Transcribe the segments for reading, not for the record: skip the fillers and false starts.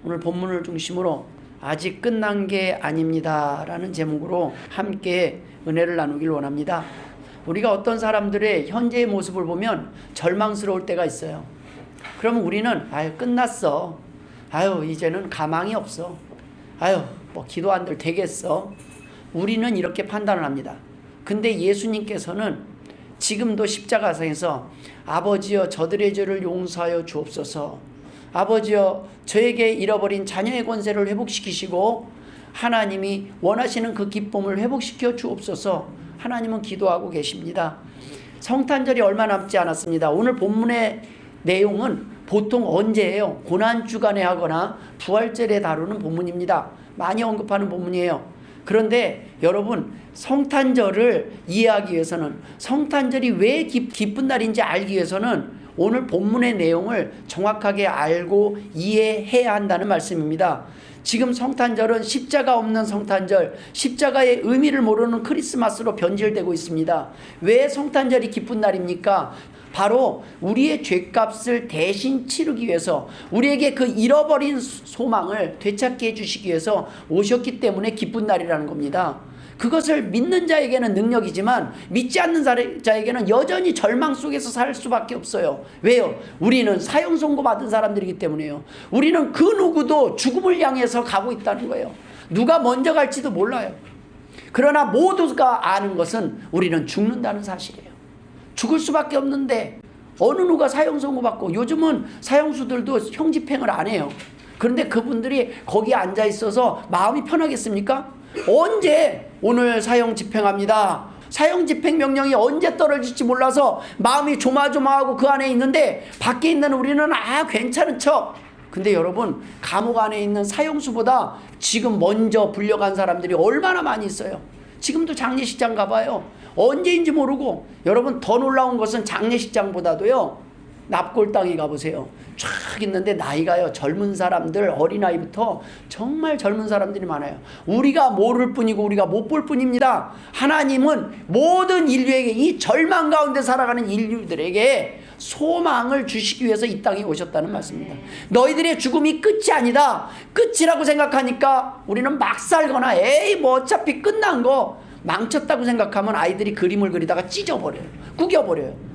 오늘 본문을 중심으로 아직 끝난 게 아닙니다 라는 제목으로 함께 은혜를 나누길 원합니다. 우리가 어떤 사람들의 현재의 모습을 보면 절망스러울 때가 있어요. 그러면 우리는 아유 끝났어, 아유 이제는 가망이 없어, 아유 뭐 기도 안들 되겠어, 우리는 이렇게 판단을 합니다. 근데 예수님께서는 지금도 십자가상에서 아버지여 저들의 죄를 용서하여 주옵소서, 아버지여 저에게 잃어버린 자녀의 권세를 회복시키시고 하나님이 원하시는 그 기쁨을 회복시켜 주옵소서, 하나님은 기도하고 계십니다. 성탄절이 얼마 남지 않았습니다. 오늘 본문의 내용은 보통 언제예요? 고난주간에 하거나 부활절에 다루는 본문입니다. 많이 언급하는 본문이에요. 그런데 여러분, 성탄절을 이해하기 위해서는, 성탄절이 왜 기쁜 날인지 알기 위해서는 오늘 본문의 내용을 정확하게 알고 이해해야 한다는 말씀입니다. 지금 성탄절은 십자가 없는 성탄절, 십자가의 의미를 모르는 크리스마스로 변질되고 있습니다. 왜 성탄절이 기쁜 날입니까? 바로 우리의 죄값을 대신 치르기 위해서, 우리에게 그 잃어버린 소망을 되찾게 해주시기 위해서 오셨기 때문에 기쁜 날이라는 겁니다. 그것을 믿는 자에게는 능력이지만 믿지 않는 자에게는 여전히 절망 속에서 살 수밖에 없어요. 왜요? 우리는 사형 선고 받은 사람들이기 때문에요. 우리는 그 누구도 죽음을 향해서 가고 있다는 거예요. 누가 먼저 갈지도 몰라요. 그러나 모두가 아는 것은 우리는 죽는다는 사실이에요. 죽을 수밖에 없는데 어느 누가 사형 선고 받고, 요즘은 사형수들도 형 집행을 안 해요. 그런데 그분들이 거기에 앉아 있어서 마음이 편하겠습니까? 언제 오늘 사형 집행합니다, 사형 집행 명령이 언제 떨어질지 몰라서 마음이 조마조마하고 그 안에 있는데, 밖에 있는 우리는 괜찮은 척. 근데 여러분, 감옥 안에 있는 사형수보다 지금 먼저 불려간 사람들이 얼마나 많이 있어요. 지금도 장례식장 가봐요. 언제인지 모르고. 여러분, 더 놀라운 것은 장례식장보다도요, 납골당에 가보세요. 쫙 있는데 나이가요, 젊은 사람들, 어린아이부터 정말 젊은 사람들이 많아요. 우리가 모를 뿐이고 우리가 못 볼 뿐입니다. 하나님은 모든 인류에게, 이 절망 가운데 살아가는 인류들에게 소망을 주시기 위해서 이 땅에 오셨다는 말씀입니다. 너희들의 죽음이 끝이 아니다, 끝이라고 생각하니까 우리는 막 살거나 에이 뭐 어차피 끝난 거 망쳤다고 생각하면 아이들이 그림을 그리다가 찢어버려요, 구겨버려요.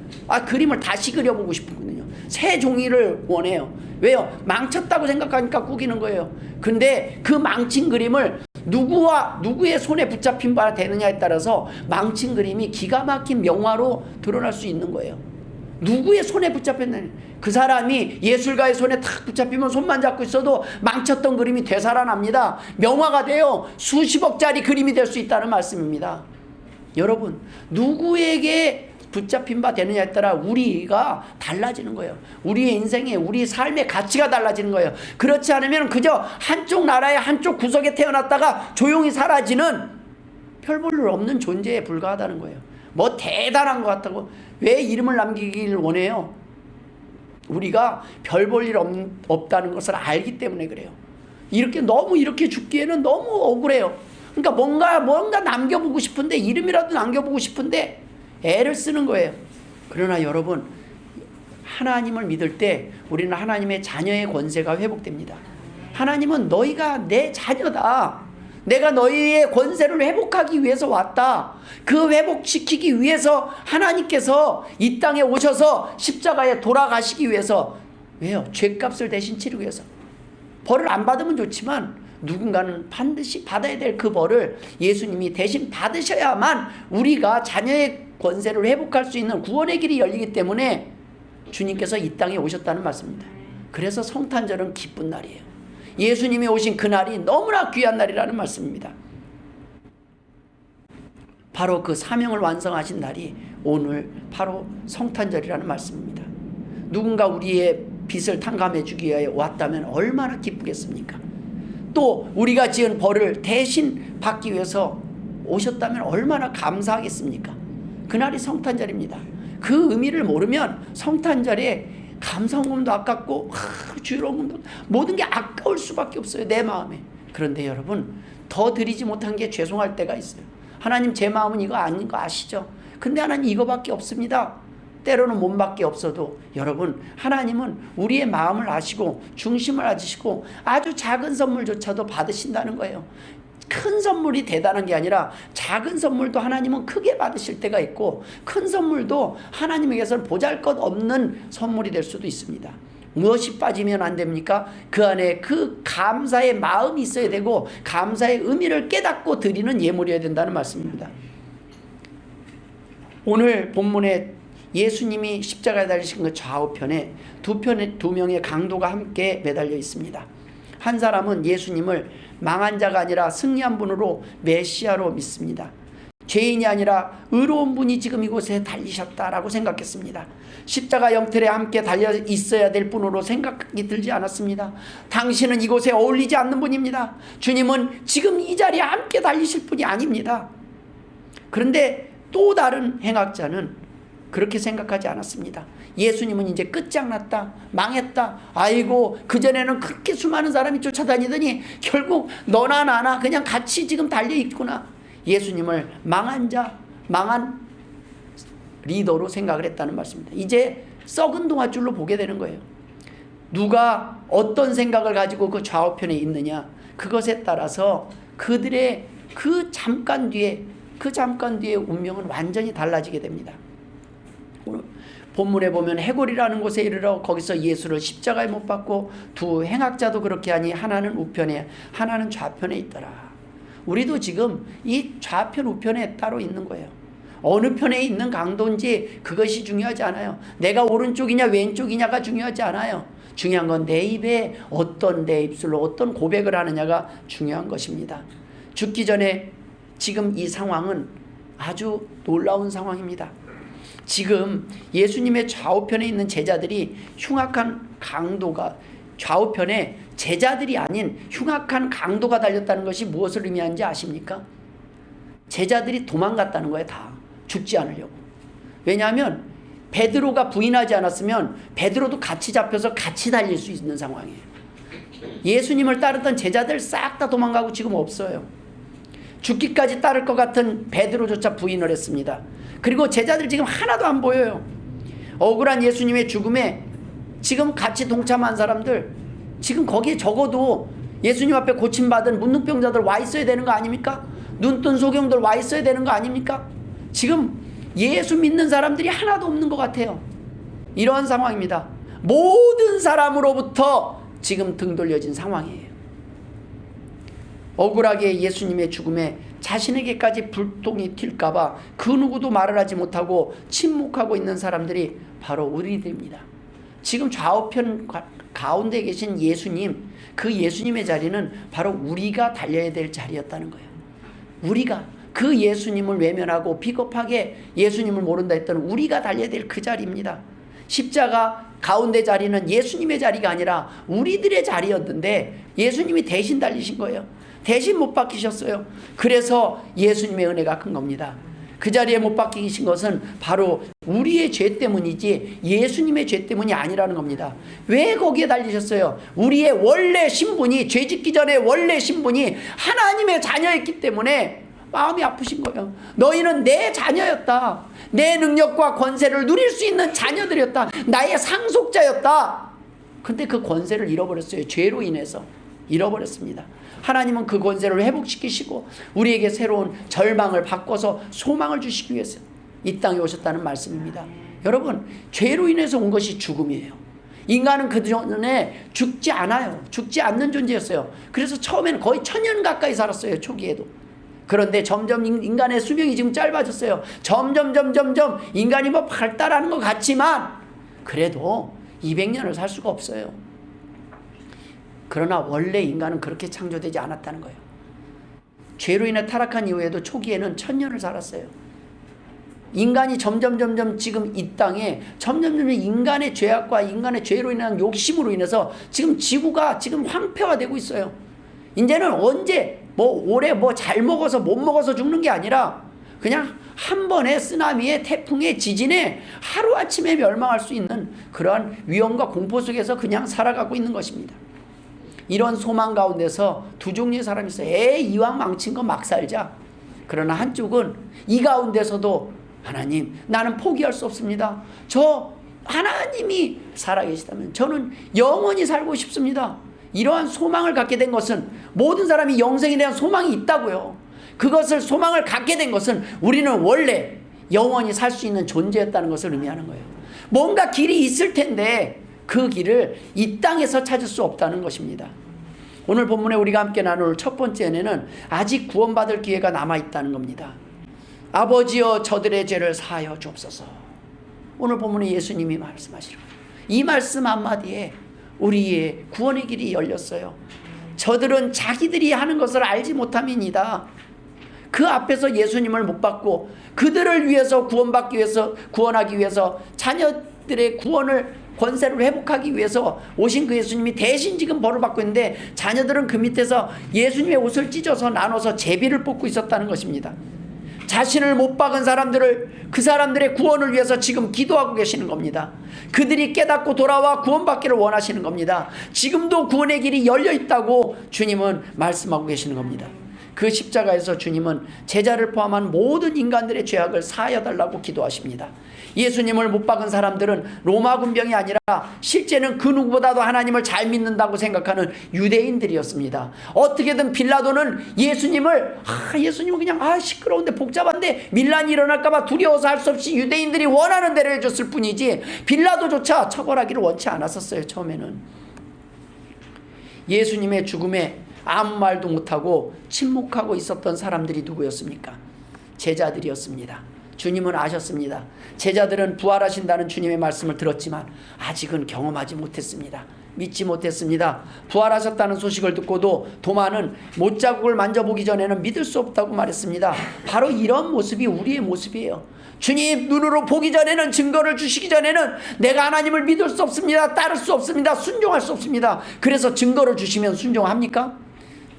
그림을 다시 그려보고 싶거든요. 새 종이를 원해요. 왜요? 망쳤다고 생각하니까 꾸기는 거예요. 근데 그 망친 그림을 누구의 손에 붙잡힌 바 되느냐에 따라서 망친 그림이 기가 막힌 명화로 드러날 수 있는 거예요. 누구의 손에 붙잡혔느냐. 그 사람이 예술가의 손에 탁 붙잡히면 손만 잡고 있어도 망쳤던 그림이 되살아납니다. 명화가 돼요. 수십억짜리 그림이 될 수 있다는 말씀입니다. 여러분, 누구에게 붙잡힌 바 되느냐에 따라 우리가 달라지는 거예요. 우리의 인생에, 우리 삶의 가치가 달라지는 거예요. 그렇지 않으면 그저 한쪽 나라의 한쪽 구석에 태어났다가 조용히 사라지는 별 볼 일 없는 존재에 불과하다는 거예요. 뭐 대단한 것 같다고 왜 이름을 남기길 원해요? 우리가 별 볼 일 없다는 것을 알기 때문에 그래요. 이렇게 죽기에는 너무 억울해요. 그러니까 뭔가 남겨보고 싶은데, 이름이라도 남겨보고 싶은데 애를 쓰는 거예요. 그러나 여러분, 하나님을 믿을 때 우리는 하나님의 자녀의 권세가 회복됩니다. 하나님은 너희가 내 자녀다, 내가 너희의 권세를 회복하기 위해서 왔다, 그 회복시키기 위해서 하나님께서 이 땅에 오셔서 십자가에 돌아가시기 위해서. 왜요? 죄값을 대신 치르기 위해서. 벌을 안 받으면 좋지만 누군가는 반드시 받아야 될 그 벌을 예수님이 대신 받으셔야만 우리가 자녀의 권세를 회복할 수 있는 구원의 길이 열리기 때문에 주님께서 이 땅에 오셨다는 말씀입니다. 그래서 성탄절은 기쁜 날이에요. 예수님이 오신 그 날이 너무나 귀한 날이라는 말씀입니다. 바로 그 사명을 완성하신 날이 오늘 바로 성탄절이라는 말씀입니다. 누군가 우리의 빚을 탕감해 주기 위해 왔다면 얼마나 기쁘겠습니까? 또 우리가 지은 벌을 대신 받기 위해서 오셨다면 얼마나 감사하겠습니까? 그날이 성탄절입니다. 그 의미를 모르면 성탄절에 감사금도 아깝고 주일원금도, 모든 게 아까울 수밖에 없어요, 내 마음에. 그런데 여러분, 더 드리지 못한 게 죄송할 때가 있어요. 하나님, 제 마음은 이거 아닌 거 아시죠? 근데 하나님, 이거밖에 없습니다. 때로는 몸밖에 없어도 여러분, 하나님은 우리의 마음을 아시고 중심을 아시고 아주 작은 선물조차도 받으신다는 거예요. 큰 선물이 대단한 게 아니라 작은 선물도 하나님은 크게 받으실 때가 있고, 큰 선물도 하나님에게서는 보잘것없는 선물이 될 수도 있습니다. 무엇이 빠지면 안 됩니까? 그 안에 그 감사의 마음이 있어야 되고 감사의 의미를 깨닫고 드리는 예물이어야 된다는 말씀입니다. 오늘 본문에 예수님이 십자가에 달리신 그 좌우편에 두 명의 강도가 함께 매달려 있습니다. 한 사람은 예수님을 망한 자가 아니라 승리한 분으로 메시아로 믿습니다. 죄인이 아니라 의로운 분이 지금 이곳에 달리셨다라고 생각했습니다. 십자가 영틀에 함께 달려 있어야 될 분으로 생각이 들지 않았습니다. 당신은 이곳에 어울리지 않는 분입니다. 주님은 지금 이 자리에 함께 달리실 분이 아닙니다. 그런데 또 다른 행악자는 그렇게 생각하지 않았습니다. 예수님은 이제 끝장났다, 망했다, 아이고 그전에는 그렇게 수많은 사람이 쫓아다니더니 결국 너나 나나 그냥 같이 지금 달려있구나. 예수님을 망한 자, 망한 리더로 생각을 했다는 말씀입니다. 이제 썩은 동아줄로 보게 되는 거예요. 누가 어떤 생각을 가지고 그 좌우편에 있느냐, 그것에 따라서 그들의 그 잠깐 뒤에 운명은 완전히 달라지게 됩니다. 본문에 보면 해골이라는 곳에 이르러 거기서 예수를 십자가에 못 박고 두 행악자도 그렇게 하니 하나는 우편에 하나는 좌편에 있더라. 우리도 지금 이 좌편 우편에 따로 있는 거예요. 어느 편에 있는 강도인지 그것이 중요하지 않아요. 내가 오른쪽이냐 왼쪽이냐가 중요하지 않아요. 중요한 건 내 입에 내 입술로 어떤 고백을 하느냐가 중요한 것입니다. 죽기 전에 지금 이 상황은 아주 놀라운 상황입니다. 지금 예수님의 좌우편에 있는 제자들이 흉악한 강도가, 좌우편에 제자들이 아닌 흉악한 강도가 달렸다는 것이 무엇을 의미하는지 아십니까? 제자들이 도망갔다는 거예요. 다 죽지 않으려고. 왜냐하면 베드로가 부인하지 않았으면 베드로도 같이 잡혀서 같이 달릴 수 있는 상황이에요. 예수님을 따르던 제자들 싹 다 도망가고 지금 없어요. 죽기까지 따를 것 같은 베드로조차 부인을 했습니다. 그리고 제자들 지금 하나도 안 보여요. 억울한 예수님의 죽음에 지금 같이 동참한 사람들, 지금 거기에 적어도 예수님 앞에 고침받은 문둥병자들 와 있어야 되는 거 아닙니까? 눈뜬 소경들 와 있어야 되는 거 아닙니까? 지금 예수 믿는 사람들이 하나도 없는 것 같아요. 이러한 상황입니다. 모든 사람으로부터 지금 등 돌려진 상황이에요. 억울하게 예수님의 죽음에 자신에게까지 불똥이 튈까봐 그 누구도 말을 하지 못하고 침묵하고 있는 사람들이 바로 우리들입니다. 지금 좌우편 가운데 계신 예수님, 그 예수님의 자리는 바로 우리가 달려야 될 자리였다는 거예요. 우리가 그 예수님을 외면하고 비겁하게 예수님을 모른다 했던 우리가 달려야 될 그 자리입니다. 십자가 가운데 자리는 예수님의 자리가 아니라 우리들의 자리였는데 예수님이 대신 달리신 거예요. 대신 못 박히셨어요. 그래서 예수님의 은혜가 큰 겁니다. 그 자리에 못 박히신 것은 바로 우리의 죄 때문이지 예수님의 죄 때문이 아니라는 겁니다. 왜 거기에 달리셨어요? 우리의 원래 신분이, 죄 짓기 전에 원래 신분이 하나님의 자녀였기 때문에 마음이 아프신 거예요. 너희는 내 자녀였다. 내 능력과 권세를 누릴 수 있는 자녀들이었다. 나의 상속자였다. 근데 그 권세를 잃어버렸어요. 죄로 인해서 잃어버렸습니다. 하나님은 그 권세를 회복시키시고 우리에게 새로운 절망을 바꿔서 소망을 주시기 위해서 이 땅에 오셨다는 말씀입니다. 여러분, 죄로 인해서 온 것이 죽음이에요. 인간은 그 전에 죽지 않아요. 죽지 않는 존재였어요. 그래서 처음에는 거의 1000년 가까이 살았어요. 초기에도. 그런데 점점 인간의 수명이 지금 짧아졌어요. 점점 인간이 뭐 발달하는 것 같지만 그래도 200년을 살 수가 없어요. 그러나 원래 인간은 그렇게 창조되지 않았다는 거예요. 죄로 인해 타락한 이후에도 초기에는 1000년을 살았어요. 인간이 점점 지금 이 땅에 점점 인간의 죄악과 인간의 죄로 인한 욕심으로 인해서 지금 지구가 지금 황폐화되고 있어요. 이제는 언제 올해 잘 먹어서 못 먹어서 죽는 게 아니라 그냥 한 번의 쓰나미에 태풍에 지진에 하루아침에 멸망할 수 있는 그러한 위험과 공포 속에서 그냥 살아가고 있는 것입니다. 이런 소망 가운데서 두 종류의 사람이 있어요. 이왕 망친 거 막 살자. 그러나 한쪽은 이 가운데서도 하나님, 나는 포기할 수 없습니다. 저 하나님이 살아계시다면 저는 영원히 살고 싶습니다. 이러한 소망을 갖게 된 것은, 모든 사람이 영생에 대한 소망이 있다고요. 그것을 소망을 갖게 된 것은 우리는 원래 영원히 살 수 있는 존재였다는 것을 의미하는 거예요. 뭔가 길이 있을 텐데 그 길을 이 땅에서 찾을 수 없다는 것입니다. 오늘 본문에 우리가 함께 나눌 첫 번째 은혜는 아직 구원받을 기회가 남아있다는 겁니다. 아버지여 저들의 죄를 사하여 주옵소서. 오늘 본문에 예수님이 말씀하시는 거예요. 이 말씀 한마디에 우리의 구원의 길이 열렸어요. 저들은 자기들이 하는 것을 알지 못함이니이다. 그 앞에서 예수님을 못 받고 그들을 위해서 구원받기 위해서, 구원하기 위해서, 자녀들의 구원을, 권세를 회복하기 위해서 오신 그 예수님이 대신 지금 벌을 받고 있는데, 자녀들은 그 밑에서 예수님의 옷을 찢어서 나눠서 제비를 뽑고 있었다는 것입니다. 자신을 못 박은 사람들을, 그 사람들의 구원을 위해서 지금 기도하고 계시는 겁니다. 그들이 깨닫고 돌아와 구원받기를 원하시는 겁니다. 지금도 구원의 길이 열려 있다고 주님은 말씀하고 계시는 겁니다. 그 십자가에서 주님은 제자를 포함한 모든 인간들의 죄악을 사하여 달라고 기도하십니다. 예수님을 못 박은 사람들은 로마 군병이 아니라 실제는 그 누구보다도 하나님을 잘 믿는다고 생각하는 유대인들이었습니다. 어떻게든 빌라도는 예수님을 그냥 시끄러운데 복잡한데 밀란이 일어날까봐 두려워서 할 수 없이 유대인들이 원하는 대로 해줬을 뿐이지 빌라도조차 처벌하기를 원치 않았었어요. 처음에는 예수님의 죽음에 아무 말도 못하고 침묵하고 있었던 사람들이 누구였습니까? 제자들이었습니다. 주님은 아셨습니다. 제자들은 부활하신다는 주님의 말씀을 들었지만 아직은 경험하지 못했습니다. 믿지 못했습니다. 부활하셨다는 소식을 듣고도 도마는 못자국을 만져보기 전에는 믿을 수 없다고 말했습니다. 바로 이런 모습이 우리의 모습이에요. 주님 눈으로 보기 전에는, 증거를 주시기 전에는 내가 하나님을 믿을 수 없습니다. 따를 수 없습니다. 순종할 수 없습니다. 그래서 증거를 주시면 순종합니까?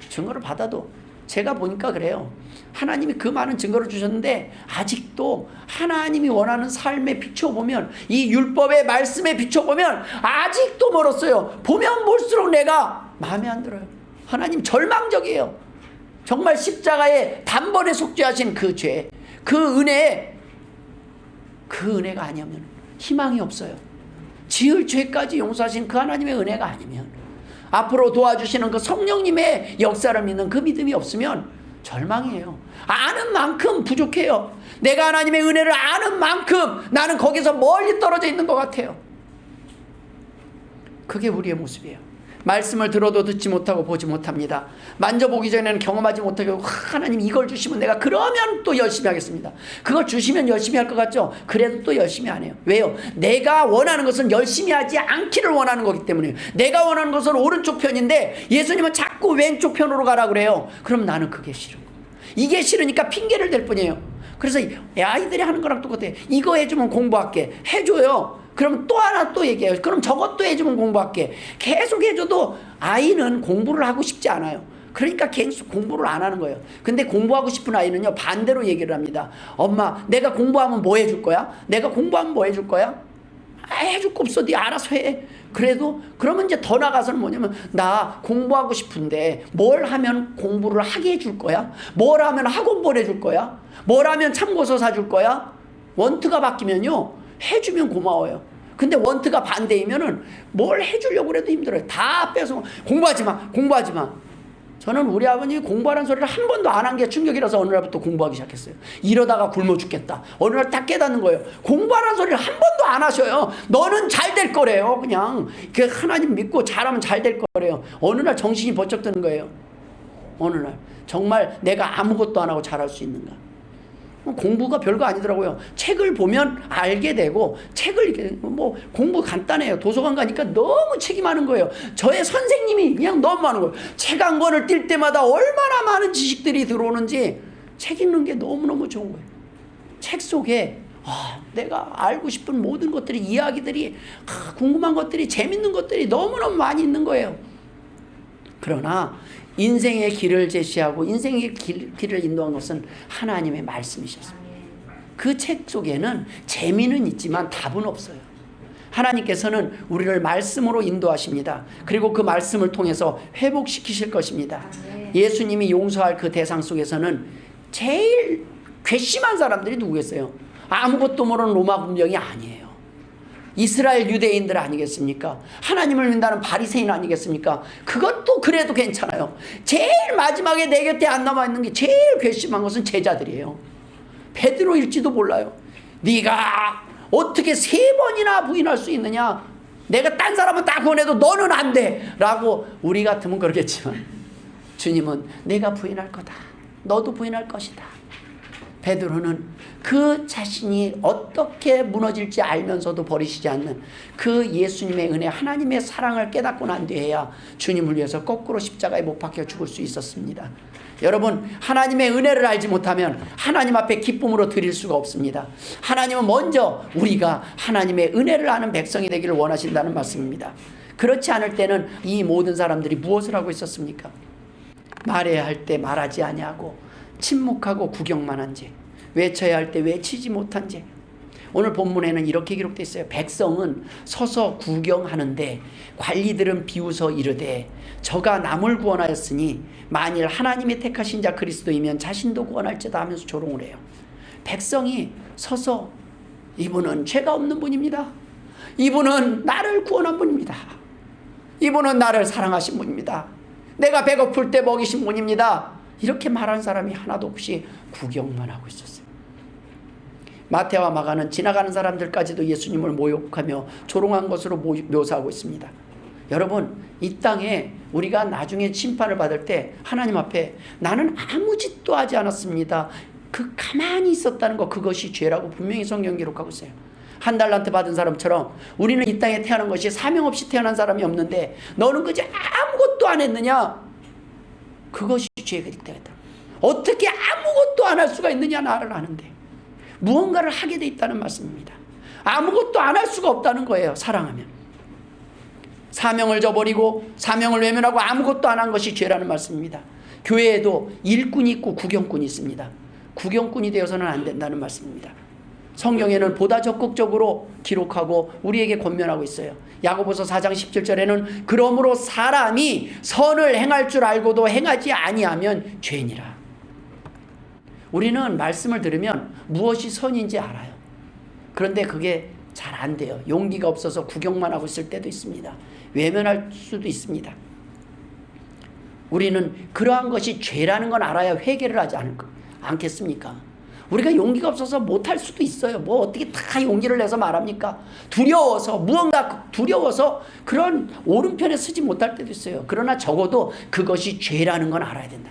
증거를 받아도 제가 보니까 그래요. 하나님이 그 많은 증거를 주셨는데 아직도 하나님이 원하는 삶에 비춰보면, 이 율법의 말씀에 비춰보면 아직도 멀었어요. 보면 볼수록 내가 마음에 안 들어요. 하나님 절망적이에요. 정말 십자가에 단번에 속죄하신 그 죄, 그 은혜가 아니면 희망이 없어요. 지을 죄까지 용서하신 그 하나님의 은혜가 아니면, 앞으로 도와주시는 그 성령님의 역사를 믿는 그 믿음이 없으면 절망이에요. 아는 만큼 부족해요. 내가 하나님의 은혜를 아는 만큼 나는 거기서 멀리 떨어져 있는 것 같아요. 그게 우리의 모습이에요. 말씀을 들어도 듣지 못하고 보지 못합니다. 만져보기 전에는 경험하지 못하고, 하나님 이걸 주시면 내가 그러면 또 열심히 하겠습니다. 그걸 주시면 열심히 할 것 같죠? 그래도 또 열심히 안 해요. 왜요? 내가 원하는 것은 열심히 하지 않기를 원하는 거기 때문에요. 내가 원하는 것은 오른쪽 편인데 예수님은 자꾸 왼쪽 편으로 가라 그래요. 그럼 나는 그게 싫은 거예요. 이게 싫으니까 핑계를 댈 뿐이에요. 그래서 아이들이 하는 거랑 똑같아요. 이거 해주면 공부할게. 해줘요. 그럼 또 하나 또 얘기해요. 그럼 저것도 해주면 공부할게. 계속 해줘도 아이는 공부를 하고 싶지 않아요. 그러니까 계속 공부를 안 하는 거예요. 근데 공부하고 싶은 아이는요, 반대로 얘기를 합니다. 엄마, 내가 공부하면 뭐 해줄 거야? 내가 공부하면 뭐 해줄 거야? 해줄 거 없어. 네 알아서 해. 그래도 그러면 이제 더 나가서는 뭐냐면, 나 공부하고 싶은데 뭘 하면 공부를 하게 해줄 거야? 뭘 하면 학원 보내줄 거야? 뭘 하면 참고서 사줄 거야? 원투가 바뀌면요, 해주면 고마워요. 근데 원투가 반대이면은 뭘 해주려고 해도 힘들어요. 다 빼서 공부하지 마. 저는 우리 아버님이 공부하라는 소리를 한 번도 안 한 게 충격이라서 어느 날부터 공부하기 시작했어요. 이러다가 굶어 죽겠다. 어느 날 딱 깨닫는 거예요. 공부하라는 소리를 한 번도 안 하셔요. 너는 잘 될 거래요. 그냥 그 하나님 믿고 잘하면 잘 될 거래요. 어느 날 정신이 번쩍 드는 거예요. 어느 날 정말 내가 아무것도 안 하고 잘할 수 있는가. 공부가 별거 아니더라고요. 책을 보면 알게 되고, 책을 뭐 공부 간단해요. 도서관 가니까 너무 책이 많은 거예요. 저의 선생님이 그냥 너무 많은 거예요. 책 한 권을 뛸 때마다 얼마나 많은 지식들이 들어오는지, 책 읽는 게 너무너무 좋은 거예요. 책 속에 내가 알고 싶은 모든 것들이, 이야기들이, 궁금한 것들이, 재밌는 것들이 너무너무 많이 있는 거예요. 그러나 인생의 길을 제시하고 인생의 길을 인도한 것은 하나님의 말씀이셨습니다. 그 책 속에는 재미는 있지만 답은 없어요. 하나님께서는 우리를 말씀으로 인도하십니다. 그리고 그 말씀을 통해서 회복시키실 것입니다. 예수님이 용서할 그 대상 속에서는 제일 괘씸한 사람들이 누구겠어요? 아무것도 모르는 로마 군병이 아니에요. 이스라엘 유대인들 아니겠습니까? 하나님을 믿는다는 바리새인 아니겠습니까? 그것도 그래도 괜찮아요. 제일 마지막에 내 곁에 안 남아있는 게 제일 괘씸한 것은 제자들이에요. 베드로일지도 몰라요. 네가 어떻게 3번이나 부인할 수 있느냐? 내가 딴 사람은 다 구원해도 너는 안 돼 라고 우리 같으면 그러겠지만 주님은 내가 부인할 거다. 너도 부인할 것이다. 베드로는 그 자신이 어떻게 무너질지 알면서도 버리시지 않는 그 예수님의 은혜, 하나님의 사랑을 깨닫고 난 뒤에야 주님을 위해서 거꾸로 십자가에 못 박혀 죽을 수 있었습니다. 여러분, 하나님의 은혜를 알지 못하면 하나님 앞에 기쁨으로 드릴 수가 없습니다. 하나님은 먼저 우리가 하나님의 은혜를 아는 백성이 되기를 원하신다는 말씀입니다. 그렇지 않을 때는 이 모든 사람들이 무엇을 하고 있었습니까? 말해야 할 때 말하지 아니하고 침묵하고 구경만 한 죄, 외쳐야 할 때 외치지 못한 죄. 오늘 본문에는 이렇게 기록되어 있어요. 백성은 서서 구경하는데 관리들은 비웃어 이르되 저가 남을 구원하였으니 만일 하나님의 택하신 자 그리스도이면 자신도 구원할지다 하면서 조롱을 해요. 백성이 서서 이분은 죄가 없는 분입니다. 이분은 나를 구원한 분입니다. 이분은 나를 사랑하신 분입니다. 내가 배고플 때 먹이신 분입니다. 이렇게 말하는 사람이 하나도 없이 구경만 하고 있었어요. 마태와 마가는 지나가는 사람들까지도 예수님을 모욕하며 조롱한 것으로 묘사하고 있습니다. 여러분, 이 땅에 우리가 나중에 심판을 받을 때 하나님 앞에 나는 아무 짓도 하지 않았습니다. 그 가만히 있었다는 것, 그것이 죄라고 분명히 성경 기록하고 있어요. 한 달란트 받은 사람처럼 우리는 이 땅에 태어난 것이 사명 없이 태어난 사람이 없는데 너는 그저 아무것도 안 했느냐? 그것이 죄가 되겠다. 어떻게 아무것도 안 할 수가 있느냐? 나를 아는데 무언가를 하게 돼 있다는 말씀입니다. 아무것도 안 할 수가 없다는 거예요. 사랑하면 사명을 저버리고 사명을 외면하고 아무것도 안 한 것이 죄라는 말씀입니다. 교회에도 일꾼이 있고 구경꾼이 있습니다. 구경꾼이 되어서는 안 된다는 말씀입니다. 성경에는 보다 적극적으로 기록하고 우리에게 권면하고 있어요. 야고보서 4장 17절에는 그러므로 사람이 선을 행할 줄 알고도 행하지 아니하면 죄니라. 우리는 말씀을 들으면 무엇이 선인지 알아요. 그런데 그게 잘 안 돼요. 용기가 없어서 구경만 하고 있을 때도 있습니다. 외면할 수도 있습니다. 우리는 그러한 것이 죄라는 건 알아야 회개를 하지 않겠습니까? 우리가 용기가 없어서 못할 수도 있어요. 뭐 어떻게 다 용기를 내서 말합니까? 두려워서, 무언가 두려워서 그런 오른편에 서지 못할 때도 있어요. 그러나 적어도 그것이 죄라는 건 알아야 된다.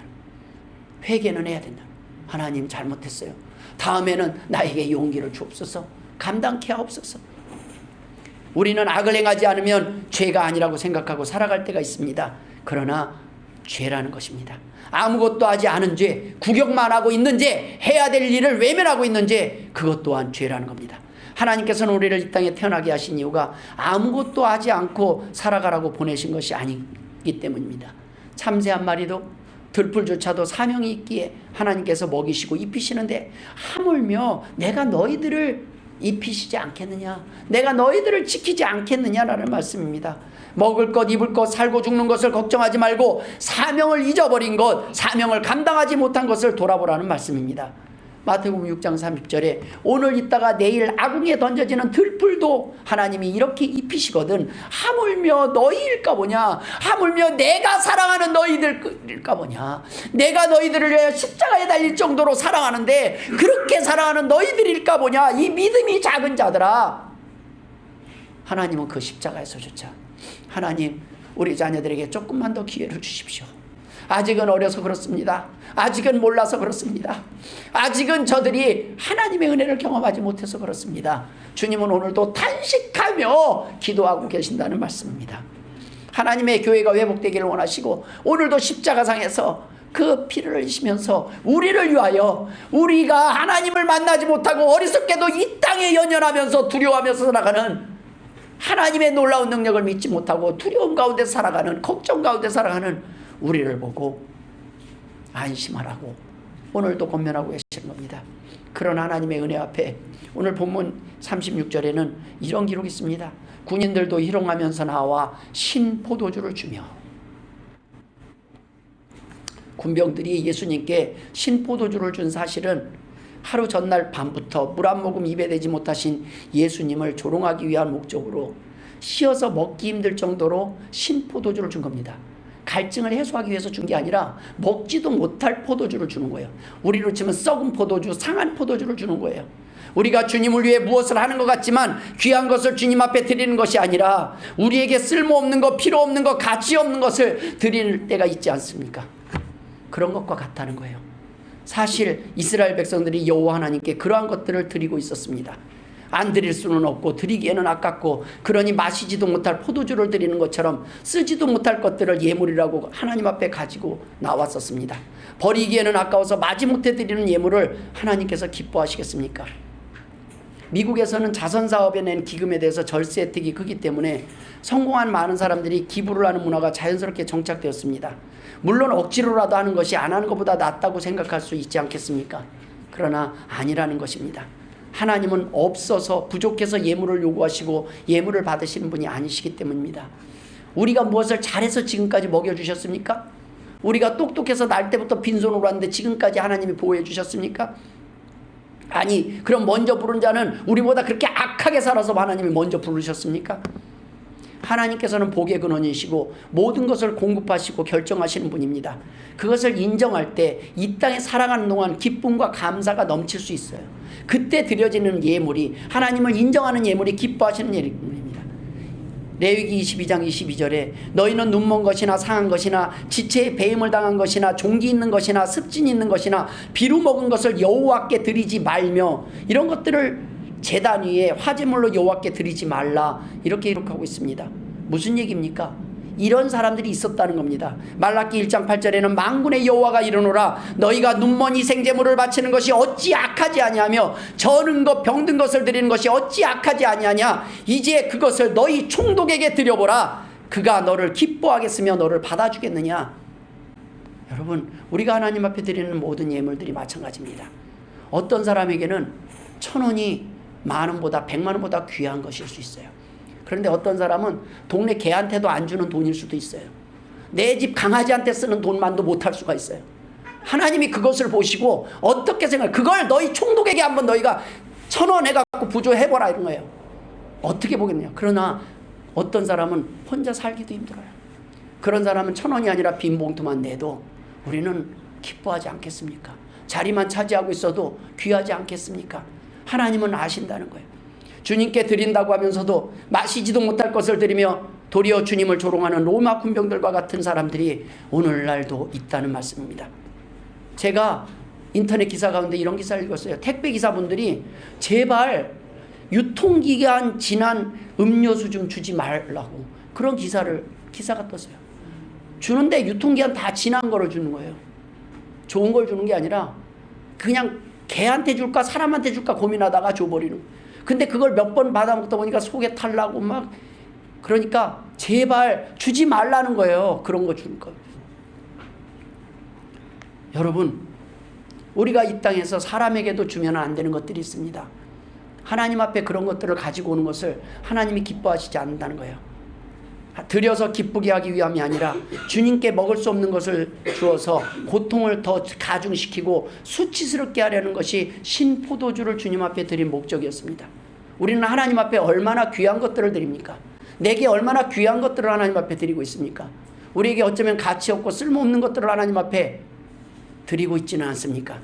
회개는 해야 된다. 하나님 잘못했어요. 다음에는 나에게 용기를 주옵소서. 감당케 하옵소서. 우리는 악을 행하지 않으면 죄가 아니라고 생각하고 살아갈 때가 있습니다. 그러나 죄라는 것입니다. 아무것도 하지 않은 죄, 구경만 하고 있는 죄, 해야 될 일을 외면하고 있는 죄, 그것 또한 죄라는 겁니다. 하나님께서는 우리를 이 땅에 태어나게 하신 이유가 아무것도 하지 않고 살아가라고 보내신 것이 아니기 때문입니다. 참새 한 마리도 들풀조차도 사명이 있기에 하나님께서 먹이시고 입히시는데 하물며 내가 너희들을 입히시지 않겠느냐, 내가 너희들을 지키지 않겠느냐라는 말씀입니다. 먹을 것, 입을 것, 살고 죽는 것을 걱정하지 말고 사명을 잊어버린 것, 사명을 감당하지 못한 것을 돌아보라는 말씀입니다. 마태복음 6장 30절에 오늘 있다가 내일 아궁이에 던져지는 들풀도 하나님이 이렇게 입히시거든 하물며 너희일까 보냐, 하물며 내가 사랑하는 너희들일까 보냐, 내가 너희들을 위해 십자가에 달릴 정도로 사랑하는데 그렇게 사랑하는 너희들일까 보냐. 이 믿음이 작은 자들아, 하나님은 그 십자가에서조차 하나님 우리 자녀들에게 조금만 더 기회를 주십시오. 아직은 어려서 그렇습니다. 아직은 몰라서 그렇습니다. 아직은 저들이 하나님의 은혜를 경험하지 못해서 그렇습니다. 주님은 오늘도 탄식하며 기도하고 계신다는 말씀입니다. 하나님의 교회가 회복되기를 원하시고 오늘도 십자가상에서 그 피를 흘리시면서 우리를 위하여, 우리가 하나님을 만나지 못하고 어리석게도 이 땅에 연연하면서 두려워하면서 살아가는, 하나님의 놀라운 능력을 믿지 못하고 두려움 가운데 살아가는, 걱정 가운데 살아가는 우리를 보고 안심하라고 오늘도 권면하고 계시는 겁니다. 그런 하나님의 은혜 앞에 오늘 본문 36절에는 이런 기록이 있습니다. 군인들도 희롱하면서 나와 신포도주를 주며, 군병들이 예수님께 신포도주를 준 사실은 하루 전날 밤부터 물 한 모금 입에 대지 못하신 예수님을 조롱하기 위한 목적으로 씌어서 먹기 힘들 정도로 신포도주를 준 겁니다. 갈증을 해소하기 위해서 준 게 아니라 먹지도 못할 포도주를 주는 거예요. 우리로 치면 썩은 포도주, 상한 포도주를 주는 거예요. 우리가 주님을 위해 무엇을 하는 것 같지만 귀한 것을 주님 앞에 드리는 것이 아니라 우리에게 쓸모없는 것, 필요 없는 것, 가치 없는 것을 드릴 때가 있지 않습니까? 그런 것과 같다는 거예요. 사실 이스라엘 백성들이 여호와 하나님께 그러한 것들을 드리고 있었습니다. 안 드릴 수는 없고 드리기에는 아깝고 그러니 마시지도 못할 포도주를 드리는 것처럼 쓰지도 못할 것들을 예물이라고 하나님 앞에 가지고 나왔었습니다. 버리기에는 아까워서 마지못해 드리는 예물을 하나님께서 기뻐하시겠습니까? 미국에서는 자선사업에 낸 기금에 대해서 절세 혜택이 크기 때문에 성공한 많은 사람들이 기부를 하는 문화가 자연스럽게 정착되었습니다. 물론 억지로라도 하는 것이 안 하는 것보다 낫다고 생각할 수 있지 않겠습니까? 그러나 아니라는 것입니다. 하나님은 없어서 부족해서 예물을 요구하시고 예물을 받으시는 분이 아니시기 때문입니다. 우리가 무엇을 잘해서 지금까지 먹여주셨습니까? 우리가 똑똑해서 날 때부터 빈손으로 왔는데 지금까지 하나님이 보호해 주셨습니까? 아니, 그럼 먼저 부른 자는 우리보다 그렇게 악하게 살아서 하나님이 먼저 부르셨습니까? 하나님께서는 복의 근원이시고 모든 것을 공급하시고 결정하시는 분입니다. 그것을 인정할 때 이 땅에 살아가는 동안 기쁨과 감사가 넘칠 수 있어요. 그때 드려지는 예물이, 하나님을 인정하는 예물이 기뻐하시는 예물입니다. 레위기 22장 22절에 너희는 눈먼 것이나 상한 것이나 지체에 배임을 당한 것이나 종기 있는 것이나 습진 있는 것이나 비루 먹은 것을 여호와께 드리지 말며, 이런 것들을 제단 위에 화제물로 여호와께 드리지 말라, 이렇게 기록하고 있습니다. 무슨 얘기입니까? 이런 사람들이 있었다는 겁니다. 말라기 1장 8절에는 만군의 여호와가 이르노라 너희가 눈먼 희생제물을 바치는 것이 어찌 악하지 아니하며 저는 것 병든 것을 드리는 것이 어찌 악하지 아니하냐. 이제 그것을 너희 총독에게 드려보라. 그가 너를 기뻐하겠으며 너를 받아주겠느냐. 여러분, 우리가 하나님 앞에 드리는 모든 예물들이 마찬가지입니다. 어떤 사람에게는 1,000원이 만원보다 100만원보다 귀한 것일 수 있어요. 그런데 어떤 사람은 동네 개한테도 안 주는 돈일 수도 있어요. 내 집 강아지한테 쓰는 돈만도 못할 수가 있어요. 하나님이 그것을 보시고 어떻게 생각해? 그걸 너희 총독에게 한번 너희가 1,000원 해갖고 부조해보라, 이런 거예요. 어떻게 보겠냐. 그러나 어떤 사람은 혼자 살기도 힘들어요. 그런 사람은 1,000원이 아니라 빈 봉투만 내도 우리는 기뻐하지 않겠습니까? 자리만 차지하고 있어도 귀하지 않겠습니까? 하나님은 아신다는 거예요. 주님께 드린다고 하면서도 마시지도 못할 것을 드리며 도리어 주님을 조롱하는 로마 군병들과 같은 사람들이 오늘날도 있다는 말씀입니다. 제가 인터넷 기사 가운데 이런 기사를 읽었어요. 택배 기사분들이 제발 유통기간 지난 음료수 좀 주지 말라고, 그런 기사가 떴어요. 주는데 유통기간 다 지난 거를 주는 거예요. 좋은 걸 주는 게 아니라 그냥 개한테 줄까 사람한테 줄까 고민하다가 줘버리는 거예요. 근데 그걸 몇 번 받아먹다 보니까 속에 탈나고 막, 그러니까 제발 주지 말라는 거예요. 그런 거 주는 거. 여러분, 우리가 이 땅에서 사람에게도 주면 안 되는 것들이 있습니다. 하나님 앞에 그런 것들을 가지고 오는 것을 하나님이 기뻐하시지 않는다는 거예요. 드려서 기쁘게 하기 위함이 아니라 주님께 먹을 수 없는 것을 주어서 고통을 더 가중시키고 수치스럽게 하려는 것이 신포도주를 주님 앞에 드린 목적이었습니다. 우리는 하나님 앞에 얼마나 귀한 것들을 드립니까? 내게 얼마나 귀한 것들을 하나님 앞에 드리고 있습니까? 우리에게 어쩌면 가치 없고 쓸모없는 것들을 하나님 앞에 드리고 있지는 않습니까?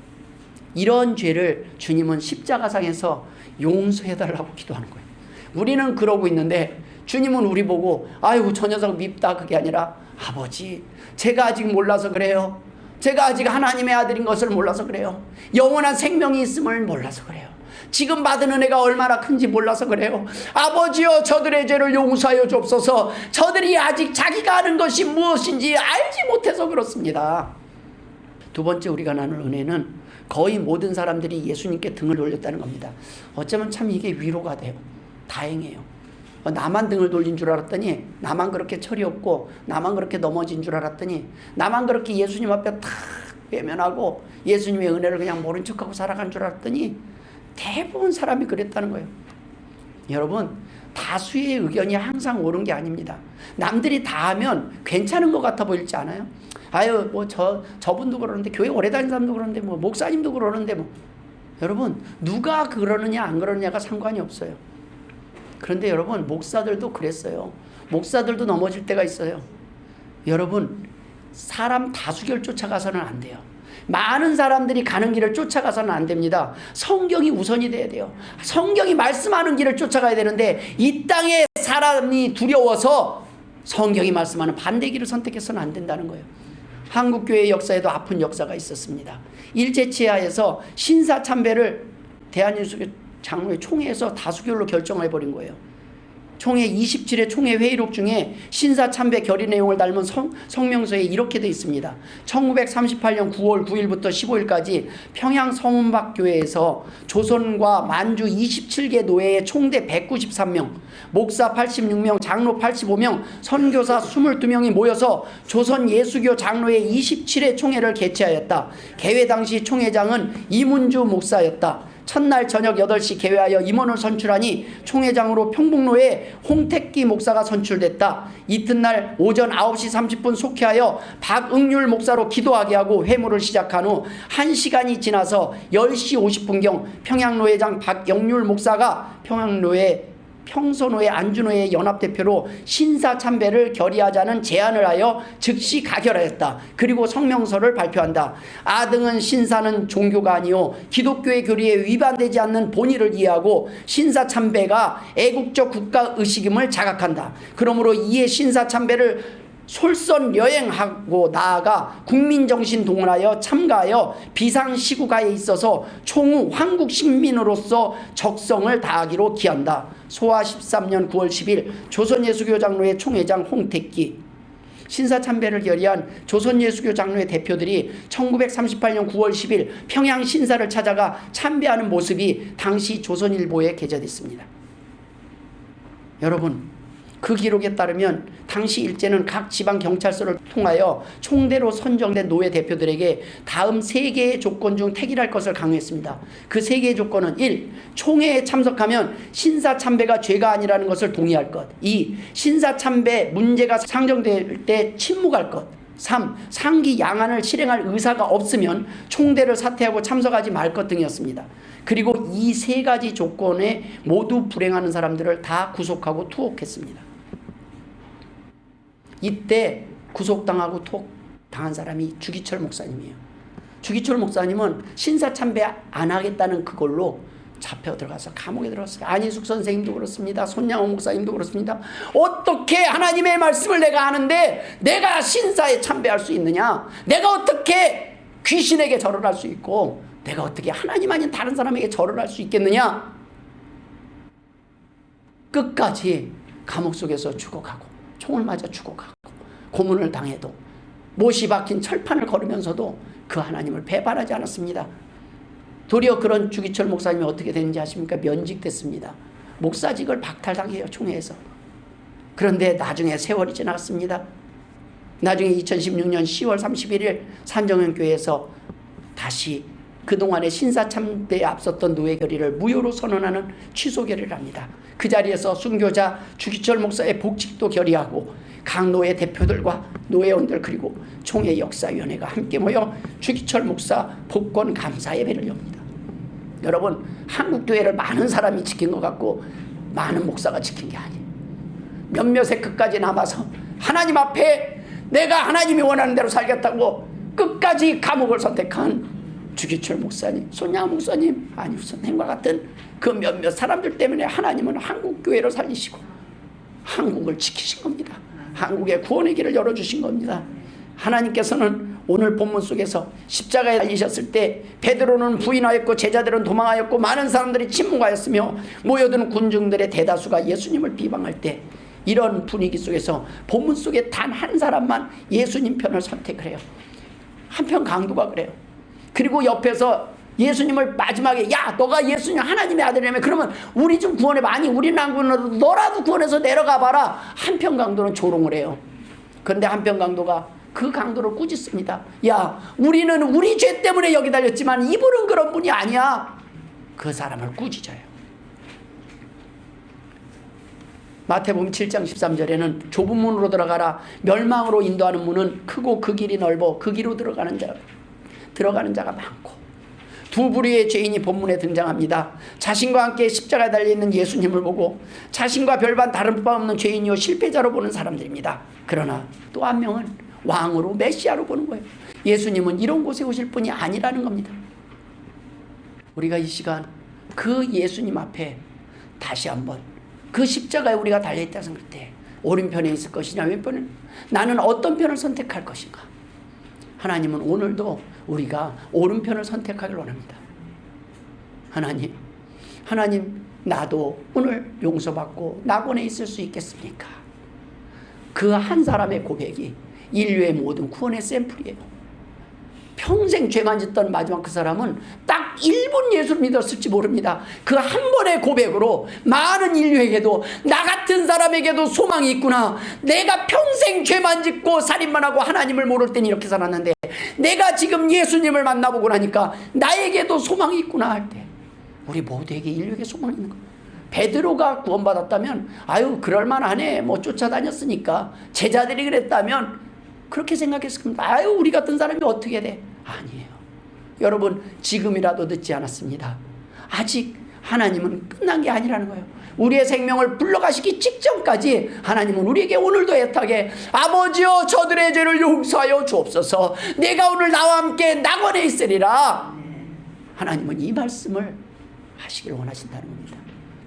이런 죄를 주님은 십자가상에서 용서해달라고 기도하는 거예요. 우리는 그러고 있는데 주님은 우리 보고 아이고 저 녀석 밉다, 그게 아니라 아버지, 제가 아직 몰라서 그래요. 제가 아직 하나님의 아들인 것을 몰라서 그래요. 영원한 생명이 있음을 몰라서 그래요. 지금 받은 은혜가 얼마나 큰지 몰라서 그래요. 아버지여, 저들의 죄를 용서하여 주옵소서. 저들이 아직 자기가 아는 것이 무엇인지 알지 못해서 그렇습니다. 두 번째 우리가 나눌 은혜는 거의 모든 사람들이 예수님께 등을 돌렸다는 겁니다. 어쩌면 참 이게 위로가 돼요. 다행이에요. 나만 등을 돌린 줄 알았더니, 나만 그렇게 철이 없고 나만 그렇게 넘어진 줄 알았더니, 나만 그렇게 예수님 앞에 탁 외면하고 예수님의 은혜를 그냥 모른 척하고 살아간 줄 알았더니 대부분 사람이 그랬다는 거예요. 여러분, 다수의 의견이 항상 옳은 게 아닙니다. 남들이 다 하면 괜찮은 것 같아 보일지 않아요? 아유, 뭐 저분도 그러는데, 교회 오래 다닌 사람도 그러는데, 뭐 목사님도 그러는데, 뭐 여러분, 누가 그러느냐 안 그러느냐가 상관이 없어요. 그런데 여러분, 목사들도 그랬어요. 목사들도 넘어질 때가 있어요. 여러분, 사람 다수결 쫓아가서는 안 돼요. 많은 사람들이 가는 길을 쫓아가서는 안 됩니다. 성경이 우선이 돼야 돼요. 성경이 말씀하는 길을 쫓아가야 되는데, 이 땅에 사람이 두려워서 성경이 말씀하는 반대 길을 선택해서는 안 된다는 거예요. 한국교회 역사에도 아픈 역사가 있었습니다. 일제치하에서 신사참배를 대한민국 장로회 총회에서 다수결로 결정해버린 거예요. 총회 27회 총회 회의록 중에 신사참배 결의 내용을 담은 성명서에 이렇게 되어 있습니다. 1938년 9월 9일부터 15일까지 평양 성운박교회에서 조선과 만주 27개 노회의 총대 193명, 목사 86명, 장로 85명, 선교사 22명이 모여서 조선 예수교 장로회 27회 총회를 개최하였다. 개회 당시 총회장은 이문주 목사였다. 첫날 저녁 8시 개회하여 임원을 선출하니 총회장으로 평북로에 홍택기 목사가 선출됐다. 이튿날 오전 9시 30분 속회하여 박응률 목사로 기도하게 하고 회무를 시작한 후 1시간이 지나서 10시 50분경 평양노회장 박영률 목사가 평소노회 안주노회 연합대표로 신사참배를 결의하자는 제안을 하여 즉시 가결하였다. 그리고 성명서를 발표한다. 아등은 신사는 종교가 아니요 기독교의 교리에 위반되지 않는 본의를 이해하고 신사참배가 애국적 국가의식임을 자각한다. 그러므로 이에 신사참배를 솔선여행하고 나아가 국민정신 동원하여 참가하여 비상시국화에 있어서 총후 한국식민으로서 적성을 다하기로 기한다. 소화 13년 9월 10일 조선예수교 장로회 총회장 홍택기. 신사참배를 결의한 조선예수교 장로회 대표들이 1938년 9월 10일 평양 신사를 찾아가 참배하는 모습이 당시 조선일보에 게재됐습니다. 여러분, 그 기록에 따르면 당시 일제는 각 지방 경찰서를 통하여 총대로 선정된 노회 대표들에게 다음 3개의 조건 중 택일할 것을 강요했습니다. 그 3개의 조건은 1. 총회에 참석하면 신사참배가 죄가 아니라는 것을 동의할 것. 2. 신사참배 문제가 상정될 때 침묵할 것. 3. 상기 양안을 실행할 의사가 없으면 총대를 사퇴하고 참석하지 말 것 등이었습니다. 그리고 이 3가지 조건에 모두 불행하는 사람들을 다 구속하고 투옥했습니다. 이때 구속당하고 투옥당한 사람이 주기철 목사님이에요. 주기철 목사님은 신사참배 안 하겠다는 그걸로 잡혀 들어가서 감옥에 들어갔어요. 안희숙 선생님도 그렇습니다. 손양호 목사님도 그렇습니다. 어떻게 하나님의 말씀을 내가 아는데 내가 신사에 참배할 수 있느냐? 내가 어떻게 귀신에게 절을 할 수 있고 내가 어떻게 하나님 아닌 다른 사람에게 절을 할 수 있겠느냐? 끝까지 감옥 속에서 죽어가고 총을 맞아 죽어가고 고문을 당해도 못이 박힌 철판을 걸으면서도 그 하나님을 배반하지 않았습니다. 도리어 그런 주기철 목사님이 어떻게 됐는지 아십니까? 면직됐습니다. 목사직을 박탈당해요, 총회에서. 그런데 나중에 세월이 지났습니다. 나중에 2016년 10월 31일 산정현교회에서 다시 그동안의 신사참배에 앞섰던 노회 결의를 무효로 선언하는 취소 결의를 합니다. 그 자리에서 순교자 주기철 목사의 복직도 결의하고 각 노회 대표들과 노회원들 그리고 총회 역사위원회가 함께 모여 주기철 목사 복권 감사 예배를 엽니다. 여러분, 한국교회를 많은 사람이 지킨 것 같고 많은 목사가 지킨 게 아니에요. 몇몇의 끝까지 남아서 하나님 앞에 내가 하나님이 원하는 대로 살겠다고 끝까지 감옥을 선택한 주기철 목사님, 손양호 목사님, 안희숙 선생님과 같은 그 몇몇 사람들 때문에 하나님은 한국교회를 살리시고 한국을 지키신 겁니다. 한국의 구원의 길을 열어주신 겁니다. 하나님께서는 오늘 본문 속에서 십자가에 달리셨을 때 베드로는 부인하였고 제자들은 도망하였고 많은 사람들이 침묵하였으며 모여드는 군중들의 대다수가 예수님을 비방할 때 이런 분위기 속에서 본문 속에 단 한 사람만 예수님 편을 선택을 해요. 한편 강도가 그래요. 그리고 옆에서 예수님을 마지막에 야 너가 예수님 하나님의 아들이라며 그러면 우리 좀 구원해봐. 아니 우리는 안 구원해도 너라도 구원해서 내려가 봐라. 한편 강도는 조롱을 해요. 그런데 한편 강도가 그 강도를 꾸짖습니다. 야 우리는 우리 죄 때문에 여기 달렸지만 이분은 그런 분이 아니야. 그 사람을 꾸짖어요. 마태복음 7장 13절에는 좁은 문으로 들어가라. 멸망으로 인도하는 문은 크고 그 길이 넓어 그 길로 들어가는 자가 많고 두 부류의 죄인이 본문에 등장합니다. 자신과 함께 십자가에 달려있는 예수님을 보고 자신과 별반 다른 바 없는 죄인이요 실패자로 보는 사람들입니다. 그러나 또 한 명은 왕으로 메시아로 보는 거예요. 예수님은 이런 곳에 오실 분이 아니라는 겁니다. 우리가 이 시간 그 예수님 앞에 다시 한번 그 십자가에 우리가 달려있다 생각할 때 오른편에 있을 것이냐 왼편에 나는 어떤 편을 선택할 것인가. 하나님은 오늘도 우리가 오른편을 선택하길 원합니다. 하나님 나도 오늘 용서받고 낙원에 있을 수 있겠습니까? 그 한 사람의 고백이 인류의 모든 구원의 샘플이에요. 평생 죄만 짓던 마지막 그 사람은 딱 1분 예수를 믿었을지 모릅니다. 그 한 번의 고백으로 많은 인류에게도 나 같은 사람에게도 소망이 있구나. 내가 평생 죄만 짓고 살인만 하고 하나님을 모를 땐 이렇게 살았는데 내가 지금 예수님을 만나보고 나니까 나에게도 소망이 있구나 할 때 우리 모두에게 인류에게 소망이 있는 거예요. 베드로가 구원받았다면 아유 그럴만하네 뭐 쫓아다녔으니까 제자들이 그랬다면 그렇게 생각했을 겁니다. 아유 우리 같은 사람이 어떻게 돼? 아니에요. 여러분 지금이라도 늦지 않았습니다. 아직 하나님은 끝난 게 아니라는 거예요. 우리의 생명을 불러가시기 직전까지 하나님은 우리에게 오늘도 애타게 아버지여 저들의 죄를 용서하여 주옵소서. 내가 오늘 나와 함께 낙원에 있으리라. 하나님은 이 말씀을 하시길 원하신다는 겁니다.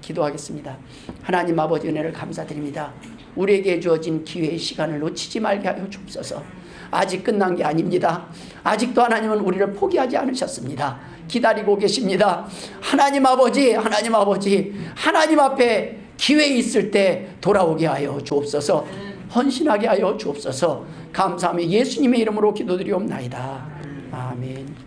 기도하겠습니다. 하나님 아버지 은혜를 감사드립니다. 우리에게 주어진 기회의 시간을 놓치지 말게 하여 주옵소서. 아직 끝난 게 아닙니다. 아직도 하나님은 우리를 포기하지 않으셨습니다. 기다리고 계십니다. 하나님 아버지 하나님 앞에 기회 있을 때 돌아오게 하여 주옵소서. 헌신하게 하여 주옵소서. 감사하며 예수님의 이름으로 기도드리옵나이다. 아멘.